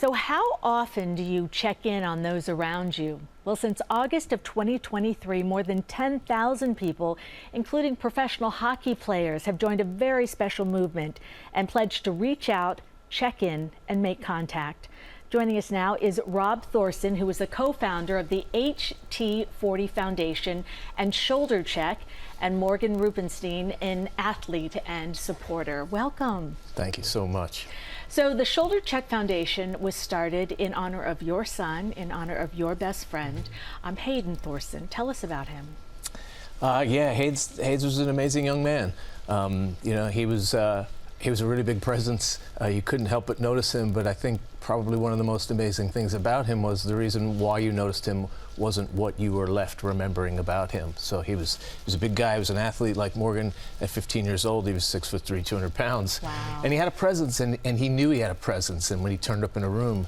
So how often do you check in on those around you? Well, since August of 2023, more than 10,000 people, including professional hockey players, have joined a very special movement and pledged to reach out, check in, and make contact. Joining us now is Rob Thorson, who is the co-founder of the HT40 Foundation and Shoulder Check, and Morgan Rubenstein, an athlete and supporter. Welcome. Thank you so much. So the Shoulder Check Foundation was started in honor of your son, in honor of your best friend, Hayden Thorson. Tell us about him. Yeah, Hayes was an amazing young man. He was a really big presence. You couldn't help but notice him, but I think probably one of the most amazing things about him was the reason why you noticed him wasn't what you were left remembering about him. So he was a big guy. He was an athlete like Morgan. At 15 years old, he was 6'3", 200 pounds. Wow. And he had a presence, and he knew he had a presence. And when he turned up in a room,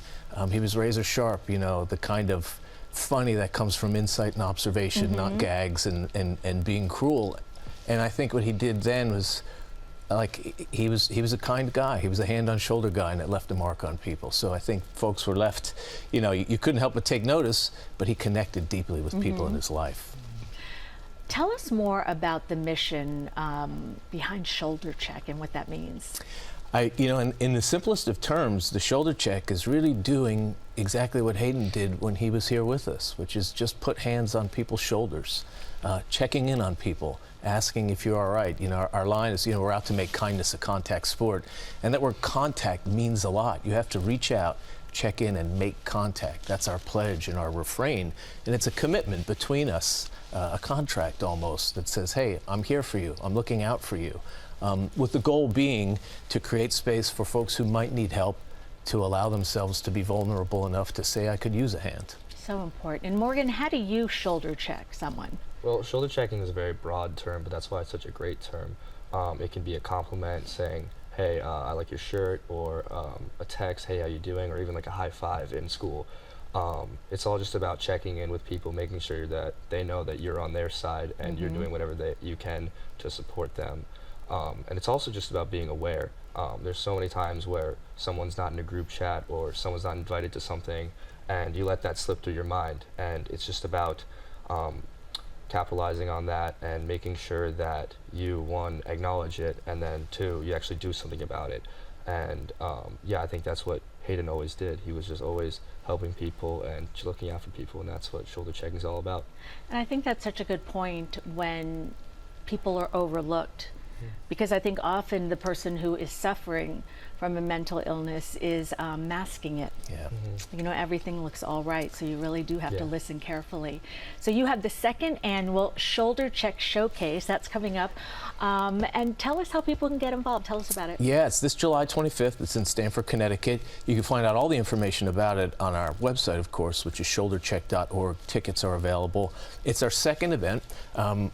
he was razor sharp, the kind of funny that comes from insight and observation, not gags and being cruel. And I think what he did then was, he was a kind guy. He was a hand-on-shoulder guy, and it left a mark on people. So I think folks were left, you couldn't help but take notice, but he connected deeply with people in his life. Tell us more about the mission behind Shoulder Check and what that means. In the simplest of terms, the Shoulder Check is really doing exactly what Hayden did when he was here with us, which is just put hands on people's shoulders, checking in on people, asking if you're all right. Our line is, we're out to make kindness a contact sport. And that word contact means a lot. You have to reach out, check in, and make contact. That's our pledge and our refrain. And it's a commitment between us, a contract almost, that says, hey, I'm here for you. I'm looking out for you. With the goal being to create space for folks who might need help to allow themselves to be vulnerable enough to say, I could use a hand. So important. And Morgan, how do you shoulder check someone? Well, shoulder checking is a very broad term, but that's why it's such a great term. It can be a compliment saying, hey, I like your shirt, or a text, hey, how you doing, or even like a high five in school. It's all just about checking in with people, making sure that they know that you're on their side and you're doing whatever you can to support them. And it's also just about being aware. There's so many times where someone's not in a group chat or someone's not invited to something, and you let that slip through your mind. And it's just about capitalizing on that and making sure that you, one, acknowledge it, and then two, you actually do something about it. And I think that's what Hayden always did. He was just always helping people and looking out for people, and that's what shoulder checking is all about. And I think that's such a good point when people are overlooked. Because I think often the person who is suffering from a mental illness is masking it. Yeah. Everything looks all right, so you really do have to listen carefully. So you have the second annual Shoulder Check Showcase that's coming up, and tell us how people can get involved. Tell us about it. Yeah, it's this July 25th. It's in Stamford, Connecticut. You can find out all the information about it on our website, of course, which is shouldercheck.org. Tickets are available. It's our second event, and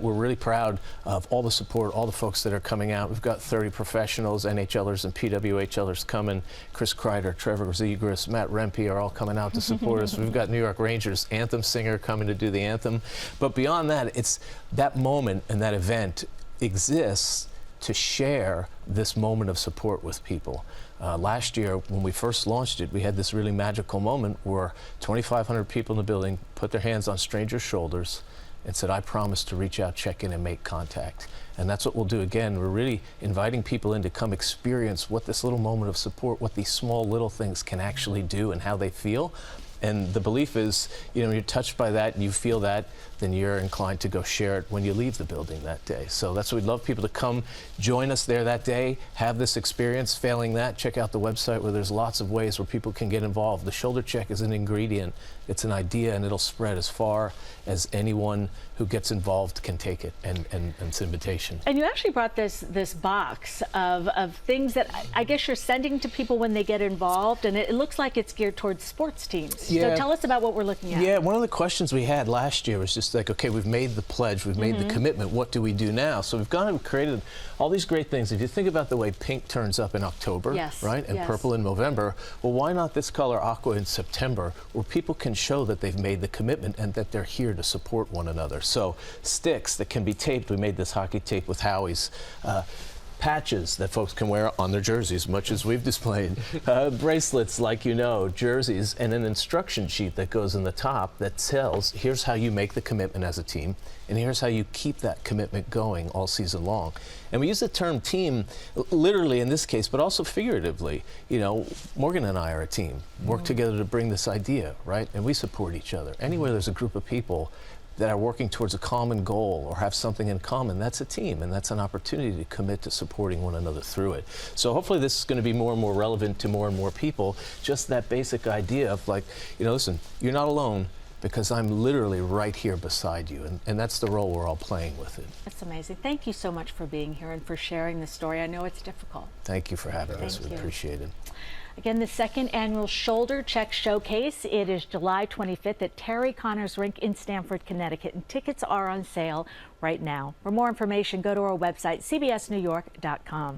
we're really proud of all the support, all the folks that are coming out. We've got 30 professionals, NHLers and PWHLers coming. Chris Kreider, Trevor Zegras, Matt Rempe are all coming out to support us. We've got New York Rangers anthem singer coming to do the anthem. But beyond that, it's that moment and that event exists to share this moment of support with people. Last year, when we first launched it, we had this really magical moment where 2,500 people in the building put their hands on strangers' shoulders and said, I promise to reach out, check in, and make contact. And that's what we'll do again. We're really inviting people in to come experience what this little moment of support, what these small little things can actually do and how they feel. And the belief is, when you're touched by that and you feel that, then you're inclined to go share it when you leave the building that day. So that's what we'd love people to come join us there that day, have this experience. Failing that, check out the website where there's lots of ways where people can get involved. The Shoulder Check is an ingredient. It's an idea, and it'll spread as far as anyone who gets involved can take it, and it's an invitation. And you actually brought this box of things that I guess you're sending to people when they get involved, and it looks like it's geared towards sports teams. Yeah. So tell us about what we're looking at. Yeah, one of the questions we had last year was just like, okay, we've made the pledge, we've made the commitment, what do we do now? So we've gone and created all these great things. If you think about the way pink turns up in October, right, and purple in November, well, why not this color aqua in September, where people can show that they've made the commitment and that they're here to support one another. So sticks that can be taped. We made this hockey tape with Howie's. patches that folks can wear on their jerseys, much as we've displayed, bracelets like you know, jerseys, and an instruction sheet that goes in the top that tells, here's how you make the commitment as a team, and here's how you keep that commitment going all season long. And we use the term team literally in this case, but also figuratively. You know, Morgan and I are a team, work together to bring this idea, right? And we support each other. Anywhere there's a group of people that are working towards a common goal or have something in common, that's a team, and that's an opportunity to commit to supporting one another through it. So hopefully this is going to be more and more relevant to more and more people, just that basic idea of like, you know, listen, you're not alone because I'm literally right here beside you, and that's the role we're all playing with it. That's amazing. Thank you so much for being here and for sharing this story. I know it's difficult. Thank you for having us. We appreciate it. Again, the second annual Shoulder Check Showcase. It is July 25th at Terry Connors Rink in Stamford, Connecticut, and tickets are on sale right now. For more information, go to our website, cbsnewyork.com.